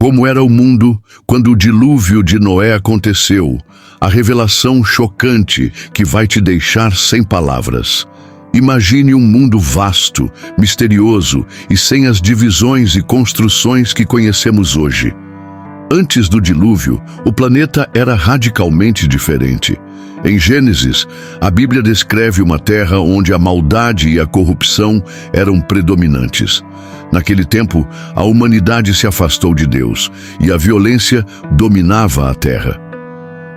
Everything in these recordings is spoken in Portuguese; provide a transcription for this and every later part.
Como era o mundo quando o dilúvio de Noé aconteceu, a revelação chocante que vai te deixar sem palavras. Imagine um mundo vasto, misterioso e sem as divisões e construções que conhecemos hoje. Antes do dilúvio, o planeta era radicalmente diferente. Em Gênesis, a Bíblia descreve uma terra onde a maldade e a corrupção eram predominantes. Naquele tempo, a humanidade se afastou de Deus e a violência dominava a terra.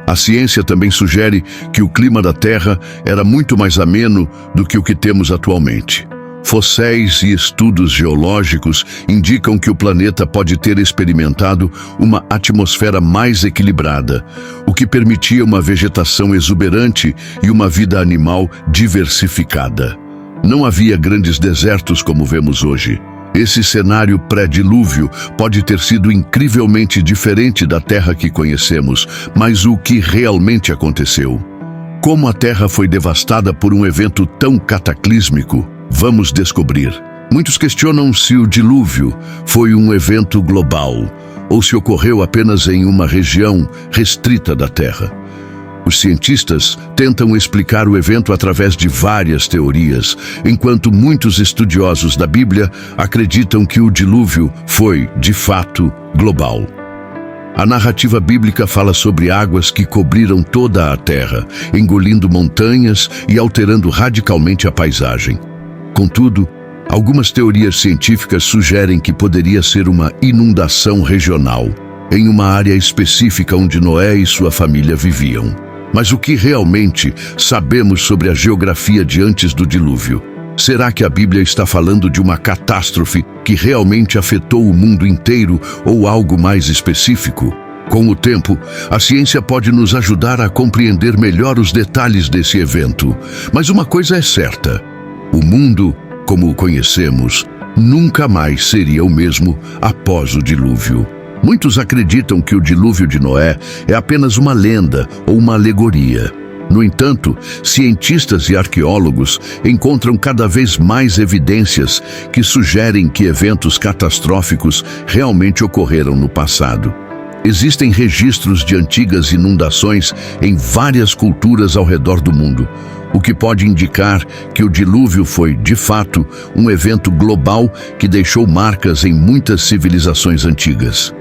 A ciência também sugere que o clima da Terra era muito mais ameno do que o que temos atualmente. Fosséis e estudos geológicos indicam que o planeta pode ter experimentado uma atmosfera mais equilibrada, o que permitia uma vegetação exuberante e uma vida animal diversificada. Não havia grandes desertos como vemos hoje. Esse cenário pré-dilúvio pode ter sido incrivelmente diferente da Terra que conhecemos, mas o que realmente aconteceu? Como a Terra foi devastada por um evento tão cataclísmico? Vamos descobrir. Muitos questionam se o dilúvio foi um evento global ou se ocorreu apenas em uma região restrita da Terra. Os cientistas tentam explicar o evento através de várias teorias, enquanto muitos estudiosos da Bíblia acreditam que o dilúvio foi, de fato, global. A narrativa bíblica fala sobre águas que cobriram toda a terra, engolindo montanhas e alterando radicalmente a paisagem. Contudo, algumas teorias científicas sugerem que poderia ser uma inundação regional, em uma área específica onde Noé e sua família viviam. Mas o que realmente sabemos sobre a geografia de antes do dilúvio? Será que a Bíblia está falando de uma catástrofe que realmente afetou o mundo inteiro ou algo mais específico? Com o tempo, a ciência pode nos ajudar a compreender melhor os detalhes desse evento. Mas uma coisa é certa: o mundo, como o conhecemos, nunca mais seria o mesmo após o dilúvio. Muitos acreditam que o dilúvio de Noé é apenas uma lenda ou uma alegoria. No entanto, cientistas e arqueólogos encontram cada vez mais evidências que sugerem que eventos catastróficos realmente ocorreram no passado. Existem registros de antigas inundações em várias culturas ao redor do mundo, o que pode indicar que o dilúvio foi, de fato, um evento global que deixou marcas em muitas civilizações antigas.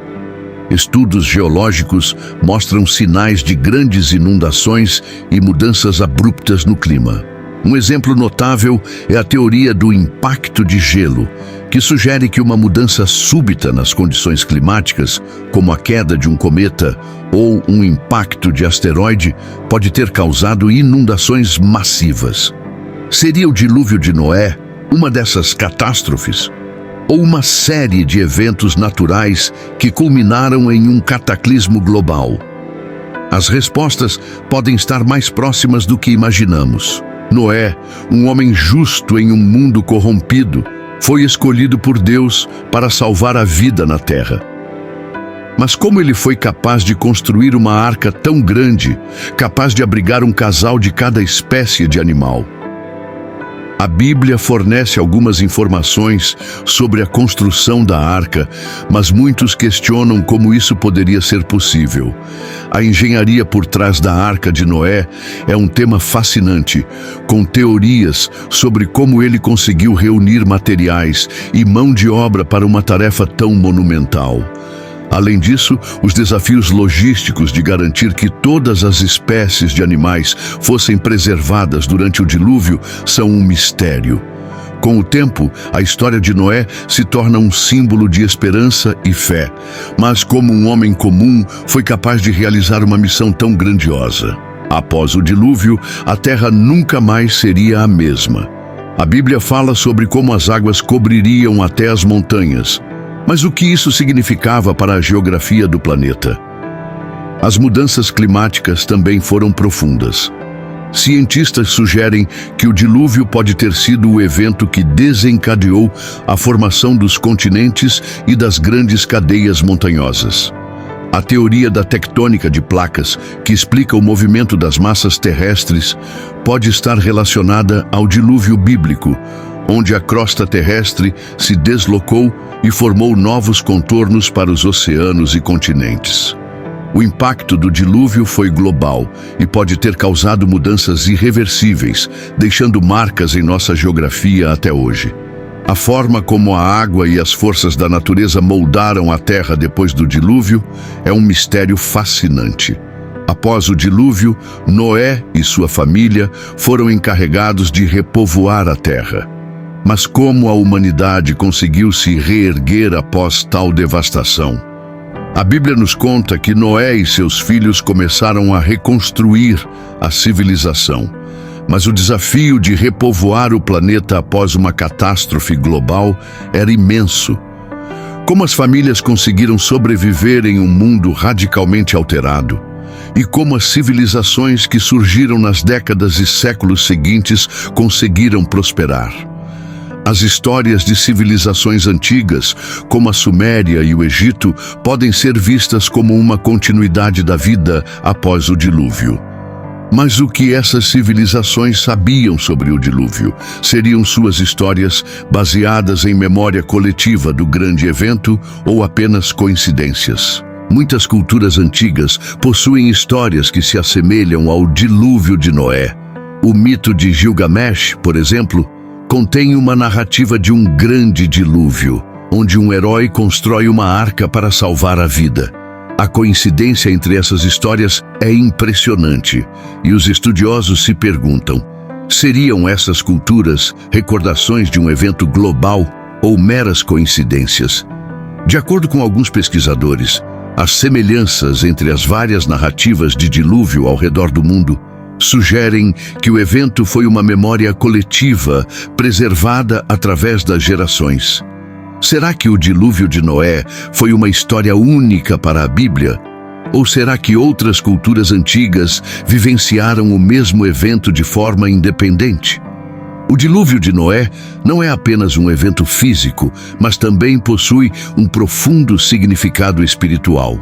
Estudos geológicos mostram sinais de grandes inundações e mudanças abruptas no clima. Um exemplo notável é a teoria do impacto de gelo, que sugere que uma mudança súbita nas condições climáticas, como a queda de um cometa ou um impacto de asteroide, pode ter causado inundações massivas. Seria o dilúvio de Noé uma dessas catástrofes? Ou uma série de eventos naturais que culminaram em um cataclismo global? As respostas podem estar mais próximas do que imaginamos. Noé, um homem justo em um mundo corrompido, foi escolhido por Deus para salvar a vida na terra. Mas como ele foi capaz de construir uma arca tão grande, capaz de abrigar um casal de cada espécie de animal? A Bíblia fornece algumas informações sobre a construção da arca, mas muitos questionam como isso poderia ser possível. A engenharia por trás da Arca de Noé é um tema fascinante, com teorias sobre como ele conseguiu reunir materiais e mão de obra para uma tarefa tão monumental. Além disso, os desafios logísticos de garantir que todas as espécies de animais fossem preservadas durante o dilúvio são um mistério. Com o tempo, a história de Noé se torna um símbolo de esperança e fé, mas como um homem comum, foi capaz de realizar uma missão tão grandiosa. Após o dilúvio, a terra nunca mais seria a mesma. A Bíblia fala sobre como as águas cobririam até as montanhas. Mas o que isso significava para a geografia do planeta? As mudanças climáticas também foram profundas. Cientistas sugerem que o dilúvio pode ter sido o evento que desencadeou a formação dos continentes e das grandes cadeias montanhosas. A teoria da tectônica de placas, que explica o movimento das massas terrestres, pode estar relacionada ao dilúvio bíblico, onde a crosta terrestre se deslocou e formou novos contornos para os oceanos e continentes. O impacto do dilúvio foi global e pode ter causado mudanças irreversíveis, deixando marcas em nossa geografia até hoje. A forma como a água e as forças da natureza moldaram a Terra depois do dilúvio é um mistério fascinante. Após o dilúvio, Noé e sua família foram encarregados de repovoar a Terra. Mas como a humanidade conseguiu se reerguer após tal devastação? A Bíblia nos conta que Noé e seus filhos começaram a reconstruir a civilização. Mas o desafio de repovoar o planeta após uma catástrofe global era imenso. Como as famílias conseguiram sobreviver em um mundo radicalmente alterado? E como as civilizações que surgiram nas décadas e séculos seguintes conseguiram prosperar? As histórias de civilizações antigas, como a Suméria e o Egito, podem ser vistas como uma continuidade da vida após o dilúvio. Mas o que essas civilizações sabiam sobre o dilúvio? Seriam suas histórias baseadas em memória coletiva do grande evento ou apenas coincidências? Muitas culturas antigas possuem histórias que se assemelham ao dilúvio de Noé. O mito de Gilgamesh, por exemplo, contém uma narrativa de um grande dilúvio, onde um herói constrói uma arca para salvar a vida. A coincidência entre essas histórias é impressionante, e os estudiosos se perguntam: seriam essas culturas recordações de um evento global ou meras coincidências? De acordo com alguns pesquisadores, as semelhanças entre as várias narrativas de dilúvio ao redor do mundo sugerem que o evento foi uma memória coletiva preservada através das gerações. Será que o dilúvio de Noé foi uma história única para a Bíblia? Ou será que outras culturas antigas vivenciaram o mesmo evento de forma independente? O dilúvio de Noé não é apenas um evento físico, mas também possui um profundo significado espiritual.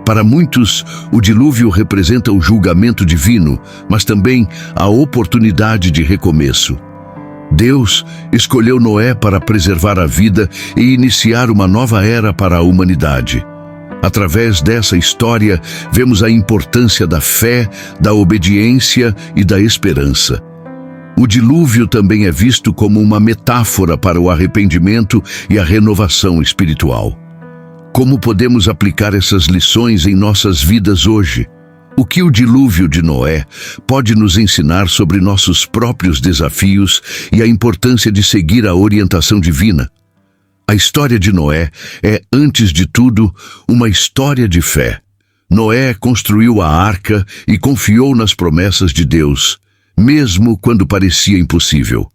Para muitos, o dilúvio representa o julgamento divino, mas também a oportunidade de recomeço. Deus escolheu Noé para preservar a vida e iniciar uma nova era para a humanidade. Através dessa história, vemos a importância da fé, da obediência e da esperança. O dilúvio também é visto como uma metáfora para o arrependimento e a renovação espiritual. Como podemos aplicar essas lições em nossas vidas hoje? O que o dilúvio de Noé pode nos ensinar sobre nossos próprios desafios e a importância de seguir a orientação divina? A história de Noé é, antes de tudo, uma história de fé. Noé construiu a arca e confiou nas promessas de Deus, mesmo quando parecia impossível.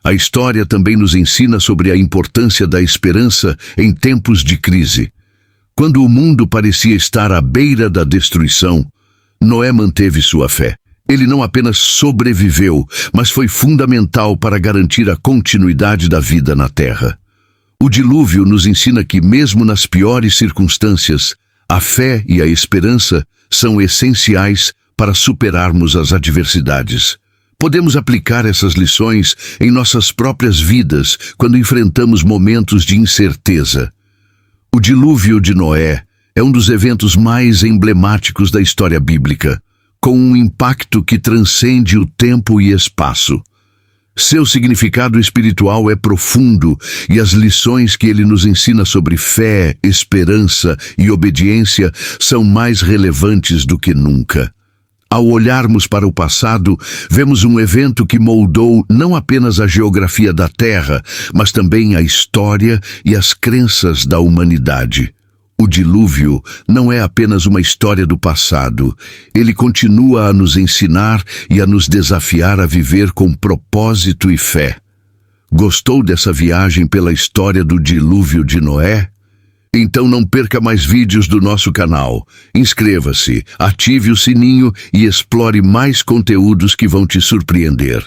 A história também nos ensina sobre a importância da esperança em tempos de crise. Quando o mundo parecia estar à beira da destruição, Noé manteve sua fé. Ele não apenas sobreviveu, mas foi fundamental para garantir a continuidade da vida na Terra. O dilúvio nos ensina que, mesmo nas piores circunstâncias, a fé e a esperança são essenciais para superarmos as adversidades. Podemos aplicar essas lições em nossas próprias vidas quando enfrentamos momentos de incerteza. O dilúvio de Noé é um dos eventos mais emblemáticos da história bíblica, com um impacto que transcende o tempo e espaço. Seu significado espiritual é profundo e as lições que ele nos ensina sobre fé, esperança e obediência são mais relevantes do que nunca. Ao olharmos para o passado, vemos um evento que moldou não apenas a geografia da Terra, mas também a história e as crenças da humanidade. O dilúvio não é apenas uma história do passado. Ele continua a nos ensinar e a nos desafiar a viver com propósito e fé. Gostou dessa viagem pela história do dilúvio de Noé? Então não perca mais vídeos do nosso canal. Inscreva-se, ative o sininho e explore mais conteúdos que vão te surpreender.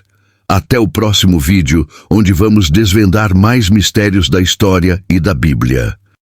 Até o próximo vídeo, onde vamos desvendar mais mistérios da história e da Bíblia.